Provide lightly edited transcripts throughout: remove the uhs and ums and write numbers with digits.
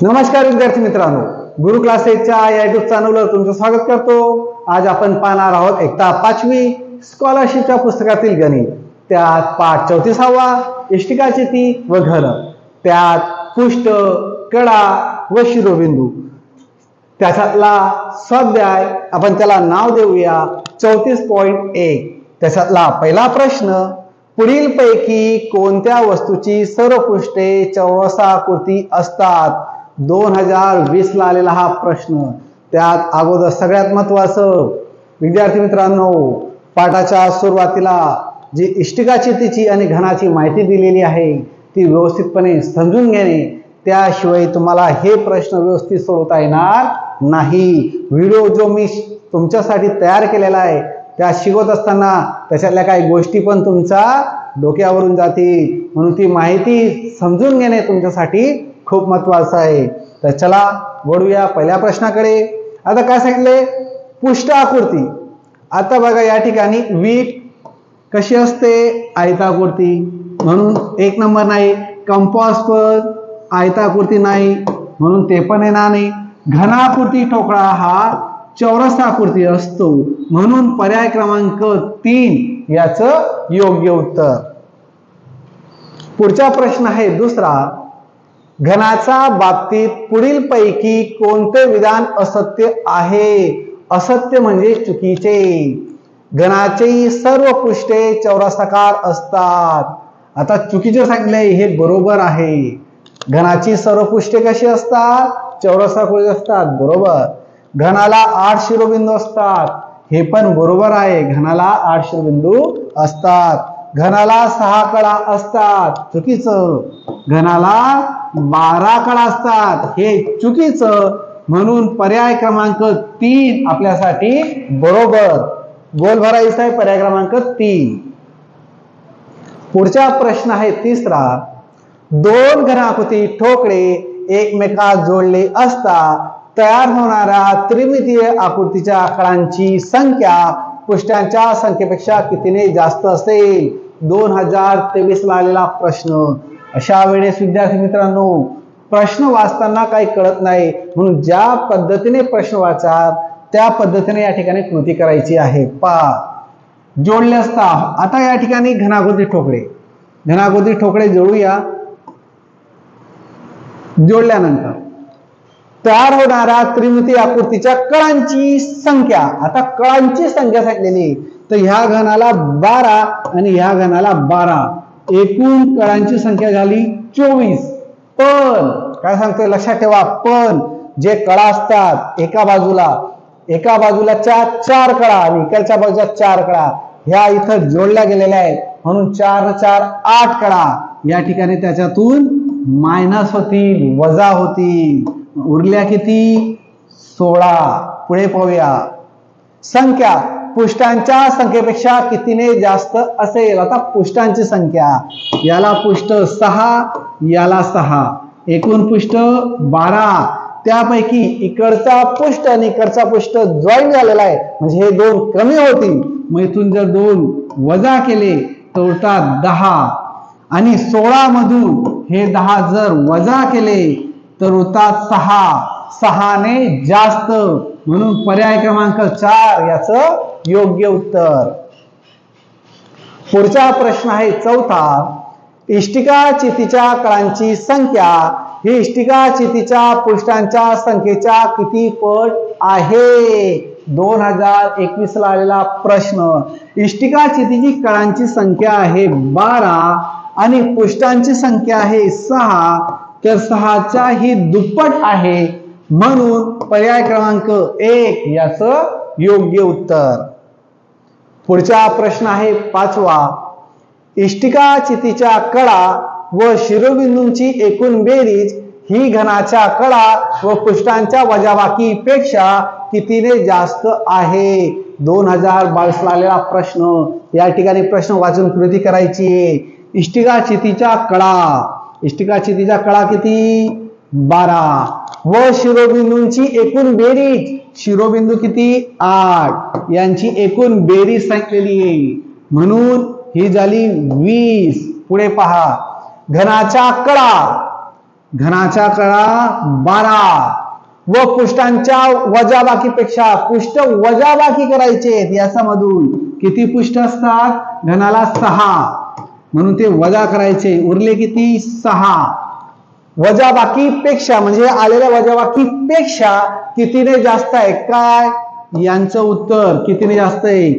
नमस्कार विद्यार्थी मित्रांनो, गुरु क्लासेसच्या या युट्यूब चॅनलवर तुमचं स्वागत करतो। आज आपण पाहणार आहोत इयत्ता 5वी स्कॉलरशिपच्या पुस्तकातील गणित। त्यात पाठ 34वा इष्टिकाचिती व घन, त्यात पुष्ट, कडा व शिरोबिंदू। त्याच्यातला स्वाध्याय आपण त्याला नाव देऊया 34.1। त्याच्यातला पहिला प्रश्न, पुढील पैकी कोणत्या वस्तूची सर्व पृष्ठे चौरसाकृती असतात? 2020 ला आलेला हा प्रश्न। त्यात अगोदर सगळ्यात महत्त्वाचं विद्यार्थी मित्रांनो, पाठाच्या सुरुवातीला जी इष्टिकाचितीची आणि घनाची माहिती दिलेली आहे ती व्यवस्थितपणे समजून घेणे, त्याशिवाय तुम्हाला हे प्रश्न व्यवस्थित सोडवता येणार नाही। व्हिडिओ जो मी तुमच्यासाठी तयार केलेला आहे त्या शिकवत असताना त्याच्यातल्या काही गोष्टी पण तुमच्या डोक्यावरून जातील, म्हणून ती माहिती समजून घेणे तुमच्यासाठी खूप महत्त्वाचं आहे। तर चला वळूया पहिल्या प्रश्नाकडे। आता काय सांगितले? पुष्ट आकृती। आता बघा या ठिकाणी वीट कशी असते? आयताकृती, म्हणून 1 नंबर नाही। कंपास पण आयताकृती नाही, म्हणून ते पण येणार नाही। घनाकृती ठोकळा हा चौरसाकृती असतो, म्हणून पर्याय क्रमांक 3 याचं योग्य उत्तर। पुढचा प्रश्न आहे दुसरा, घनाच्या बाबतीत पुढील पैकी कोणते विधान असत्य आहे? असत्य म्हणजे चुकीचे। घनाची सर्व पृष्ठे चौरसाकार असतात। आता चुकीचे सांगितले हे बरोबर आहे। घनाची सर्व पृष्ठे कशी असतात? चौरसाकृती असतात, बरोबर। घनाला 8 शिरोबिंदू असतात, हे पण बरोबर आहे। घनाला 8 शिरोबिंदू असतात। घनाला 6 कडा असतात, चुकीचं। घनाला 12 कडा असतात, हे चुकीचं, म्हणून पर्याय क्रमांक 3 आपल्यासाठी बरोबर। गोल भरायचा आहे पर्याय क्रमांक 3। पुढचा प्रश्न आहे तिसरा, 2 घनाकृती ठोकळे एकमेकात जोडले असता तयार होणाऱ्या त्रिमितीय आकृतीच्या कडांची संख्या पृष्ठांच्या संख्येपेक्षा कितीने जास्त असेल? 2023 ला आलेला प्रश्न। अशा वेळेस विद्यार्थी मित्रांनो, प्रश्न वाचताना काही कळत नाही, म्हणून ज्या पद्धतीने प्रश्न वाचा त्या पद्धतीने या ठिकाणी कृती करायची आहे। जोडले असता, आता या ठिकाणी घनाकृती ठोकळे जोडूया। जोडल्यानंतर तयार होणाऱ्या त्रिमितीय आकृतीच्या कळांची संख्या, आता कळांची संख्या सांगितलेली, तर ह्या घनाला 12 आणि ह्या घनाला 12, एकूण कळांची संख्या झाली 24। पण काय सांगतोय लक्षात ठेवा, पण जे कडा असतात एका बाजूला 4 कडा आणि इकडच्या बाजूला 4 कडा, ह्या इथं जोडल्या गेलेल्या आहेत, म्हणून 4 × 4 8 कडा। या ठिकाणी त्याच्यातून मायनस होतील, वजा होतील, उरल्या किती? 16। पुढे पाहूया, संख्या पृष्ठांच्या संख्येपेक्षा कितीने जास्त असेल? आता पृष्ठांची संख्या, याला पृष्ठ 6, याला 6, एकूण पृष्ठ 12, त्यापैकी इकडचा पृष्ठ आणि इकडचा पृष्ठ जॉईन झालेला आहे, म्हणजे हे 2 कमी होतील। मग इथून जर 2 वजा केले तर उरतात 10, आणि 16 मधून हे 10 जर वजा केले तर उरतात 6 ने जास्त, म्हणून पर्याय क्रमांक 4 याचं योग्य उत्तर। पुढचा प्रश्न आहे चौथा, इष्टिकाचितीच्या कळांची संख्या ही इष्टिकाचितीच्या पृष्ठांच्या संख्येच्या किती पट आहे? 2021 ला आलेला प्रश्न। इष्टिकाचितीची कळांची संख्या आहे 12 आणि पृष्ठांची संख्या आहे 6, तर 6च्या ही दुप्पट आहे, म्हणून पर्याय क्रमांक 1 याचं योग्य उत्तर। पुढचा प्रश्न आहे 5वा, इष्टिकाचितीच्या कडा व शिरोबिंदूंची एकूण बेरीज ही घनाच्या कडा व पृष्ठांच्या वजाबाकीपेक्षा कितीने जास्त आहे? 2022 ला आलेला प्रश्न। या ठिकाणी प्रश्न वाचून कृती करायची आहे। इष्टिकाचितीच्या कडा किती? 12 व शिरोबिंदूंची एकूण बेरीज, शिरोबिंदू किती? 8, यांची एकूण बेरीज सांगितलेली आहे, म्हणून ही झाली 20। पुढे पहा, घनाच्या कडा घनाच्या कळा 12 व पृष्ठांच्या वजाबाकीपेक्षा पृष्ठ वजाबाकी करायचे, याच्यामधून किती पृष्ठ असतात? घनाला 6 म्हणून ते वजा करायचे, उरले किती? 6. वजाबाकीपेक्षा म्हणजे आलेल्या वजाबाकीपेक्षा कितीने जास्त आहे? काय यांचं उत्तर कितीने जास्त आहे?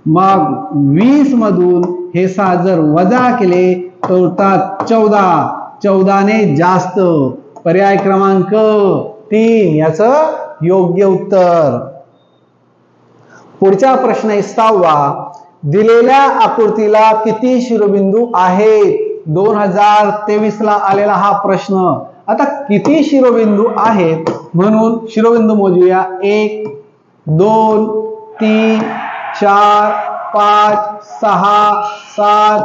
मग 20 मधून हे 6 जर वजा केले तर उरतात 14. 14 ने जास्त. पर्याय क्रमांक 3 याचं योग्य उत्तर. पुढचा प्रश्न आहे 6वा. दिलेल्या आकृतीला किती शिरोबिंदू आहेत? 2023 ला आलेला हा प्रश्न. आता किती शिरोबिंदू आहेत म्हणून शिरोबिंदू मोजूया. 1 2 3 4 5 6 7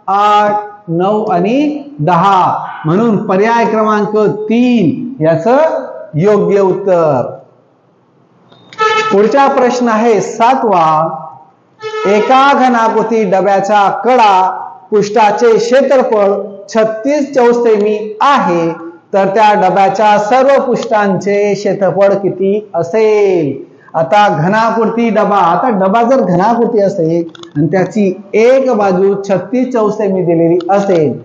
8 9 आणि 10 म्हणून पर्याय क्रमांक 3 याचं योग्य उत्तर. पुढचा प्रश्न आहे 7वा. एका घनाकृती डब्याच्या कडा पृष्ठाचे क्षेत्रफळ 36 चौरस सेमी आहे, तर त्या डब्याच्या सर्व पृष्ठांचे क्षेत्रफळ किती असेल? आता घनाकृती डबा, आता डबा जर घनाकृती असेल आणि त्याची एक बाजू 36 चौरस सेमी दिलेली असेल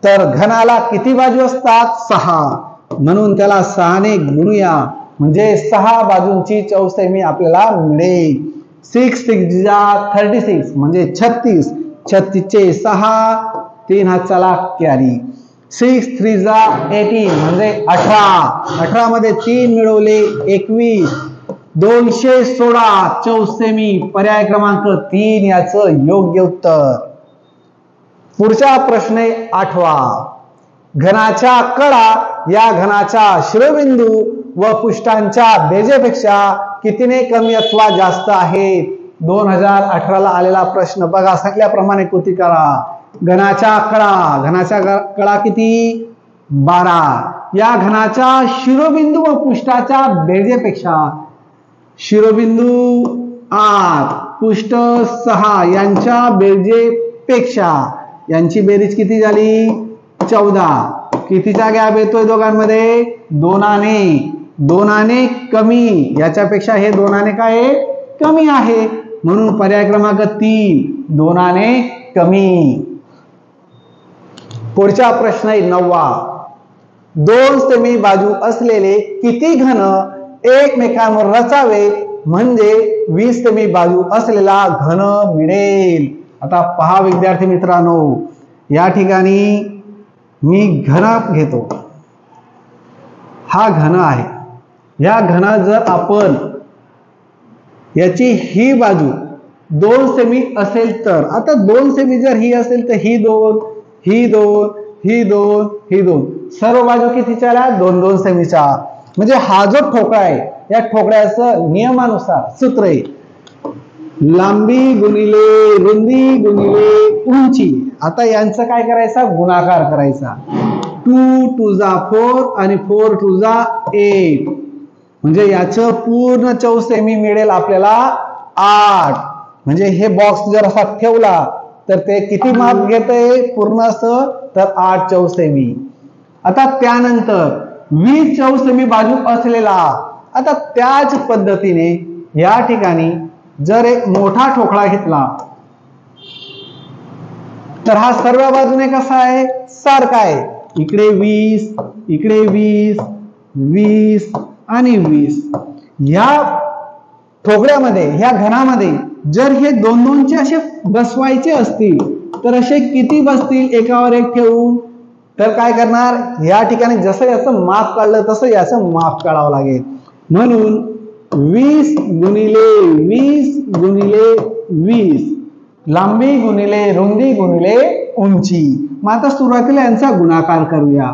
तर घनाला किती बाजू असतात? 6. म्हणून त्याला 6 ने गुणूया म्हणजे 6 बाजूंची चौरस सेमी आपल्याला मिळेल. 6 6 36 म्हणजे 36. 36 चे 6 3 हाताला कॅरी. 6 3 18 म्हणजे 18. 18 मध्ये 3 मिळवले 21. 216 चौरस सेमी. पर्याय क्रमांक 3 याचं योग्य उत्तर. पुढचा प्रश्न 8वा. घनाच्या कडा या घनाच्या शिरोबिंदू व पृष्ठांच्या बेजेपेक्षा कितीने कमी अथवा जास्त आहेत? 2018 ला आलेला प्रश्न बघा. सांगितल्याप्रमाणे कृती करा. घनाच्या कडा किती? 12. या घनाच्या शिरोबिंदू व पृष्ठाच्या बेरजेपेक्षा शिरोबिंदू 8 पृष्ठ 6 यांच्या बेरजेपेक्षा यांची बेरीज किती झाली? 14. कितीचा गॅप येतोय दोघांमध्ये? 2 ने कमी. याच्यापेक्षा हे 2 ने काय आहे? कमी आहे. म्हणून पर्याय क्रमांक 3 2 ने कमी. पुढचा प्रश्न आहे 9वा. 2 सेमी बाजू असलेले किती घन एकमेकांवर रचावे म्हणजे 20 सेमी बाजू असलेला घन मिळेल? आता पहा विद्यार्थी मित्रांनो, या ठिकाणी मी घन घेतो. हा घन आहे. या घना जर आपण याची ही बाजू 2 सेमी असेल तर, आता 2 सेमी जर ही असेल तर ही 2 ही 2 ही 2 ही 2 सर्व बाजू कितीच्या आल्या? 2 2 सेमीच्या. म्हणजे हा जो ठोकळा आहे या ठोकळ्याचं नियमानुसार सूत्र आहे लांबी गुणिले रुंदी गुणिले उंची. आता यांचं काय करायचं? गुणाकार करायचा. 2 2 4 आणि 4 2 8 म्हणजे याचं पूर्ण चौरस सेमी मिळेल आपल्याला 8. म्हणजे हे बॉक्स जर असा ठेवला तर ते किती माप घेतंय पूर्ण असं? तर 8 चौरस सेमी. आता त्यानंतर 20 चौरस सेमी बाजू असलेला, आता त्याच पद्धतीने या ठिकाणी जर एक मोठा ठोकळा घेतला तर हा सर्व बाजूने कसा आहे? सारखा आहे. इकडे 20 इकडे 20 20 आणि 20. या ठोकळ्यामध्ये ह्या घनामध्ये जर हे 2 2 चे असे बसवायचे असतील तर असे किती बसतील एकावर एक ठेवून? तर काय करणार? या ठिकाणी जसं याचं माप काढलं तसं याचं माप काढावं लागेल. म्हणून 20 गुणिले 20 गुणिले 20 लांबी गुणिले रुंदी गुणिले उंची. मग आता सुरुवातीला यांचा गुणाकार करूया.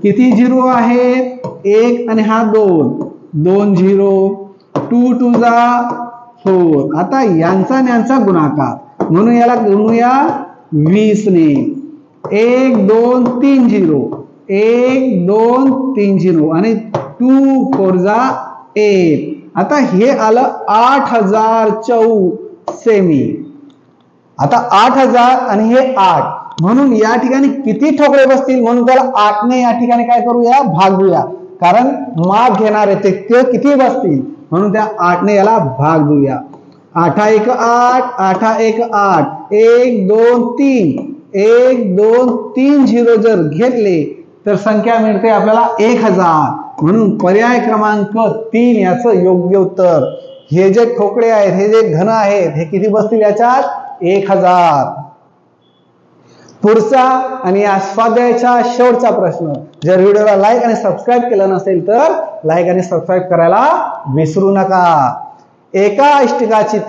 किती झिरो आहे? 1 आणि हा 2 2 झिरो. 2 2 4. आता यांचा आणि यांचा गुणाकार म्हणून याला गुणूया 20 ने. 1 2 3 झिरो. 1 2 3 झिरो आणि 2 4 8. आता हे आलं 8000 चौरस सेमी. आता 8000 आणि हे 8 म्हणून या ठिकाणी किती ठोकळे बसतील, म्हणून त्याला 8 ने या ठिकाणी काय करूया, भागूया. कारण माप घेणारे ते किती बसतील, म्हणून त्या 8 ने याला भाग देऊया. 8 1 8, 8 1 8, 1 2 3, 1 2 3 0 जर घेतले तर संख्या मिळते आपल्याला 1000. म्हणून पर्याय क्रमांक 3 याचं योग्य उत्तर. हे जे ठोकळे आहेत, हे जे घन आहेत, हे किती बसतील याच्यात, 1000. पुढचा आणि या स्वाध्यायाचा शेवटचा प्रश्न. जर व्हिडिओला लाईक आणि सबस्क्राईब केलं नसेल तर लाईक आणि सबस्क्राईब करायला विसरू नका. एका इष्टिकाची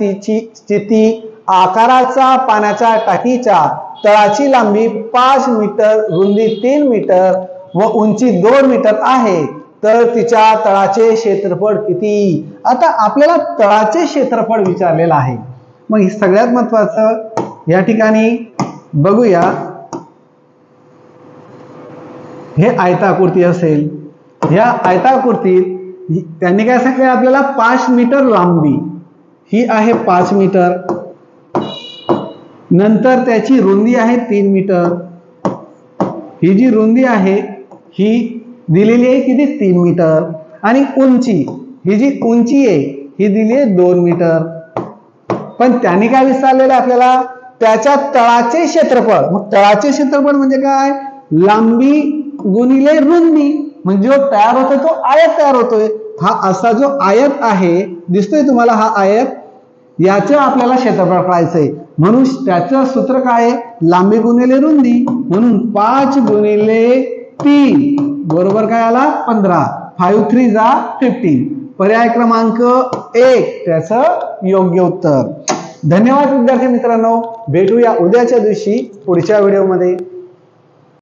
स्थिती आकाराचा पाण्याच्या टाकीच्या तळाची लांबी 5 मीटर, रुंदी 3 मीटर व उंची 2 मीटर आहे, तर तिच्या तळाचे क्षेत्रफळ किती? आता आपल्याला तळाचे क्षेत्रफळ विचारलेलं आहे. मग सगळ्यात महत्वाचं या ठिकाणी बघूया. हे आयताकृती असेल, ह्या आयताकृतीत त्यांनी काय सांगितलं आपल्याला, 5 मीटर लांबी, ही आहे 5 मीटर, नंतर त्याची रुंदी आहे 3 मीटर, ही जी रुंदी आहे ही दिलेली आहे किती, 3 मीटर, आणि उंची, ही जी उंची आहे ही दिली आहे 2 मीटर. पण त्यांनी काय विचारलेलं आपल्याला, त्याच्या तळाचे क्षेत्रफळ. मग तळाचे क्षेत्रफळ म्हणजे काय, लांबी गुणिले रुंदी, म्हणजे जो तयार होतोय तो आयत तयार होतोय. हा असा जो आयत आहे, दिसतोय तुम्हाला हा आयत, याचं आपल्याला क्षेत्रफळ काढायचंय. म्हणून त्याचं सूत्र काय, लांबी गुणिले रुंदी, म्हणून 5 गुणिले 3 बरोबर काय आला, 15. 5 3 जा 15. पर्याय क्रमांक 1 त्याचं योग्य उत्तर. धन्यवाद विद्यार्थी मित्रांनो. भेटूया उद्याच्या दिवशी पुढच्या व्हिडिओमध्ये.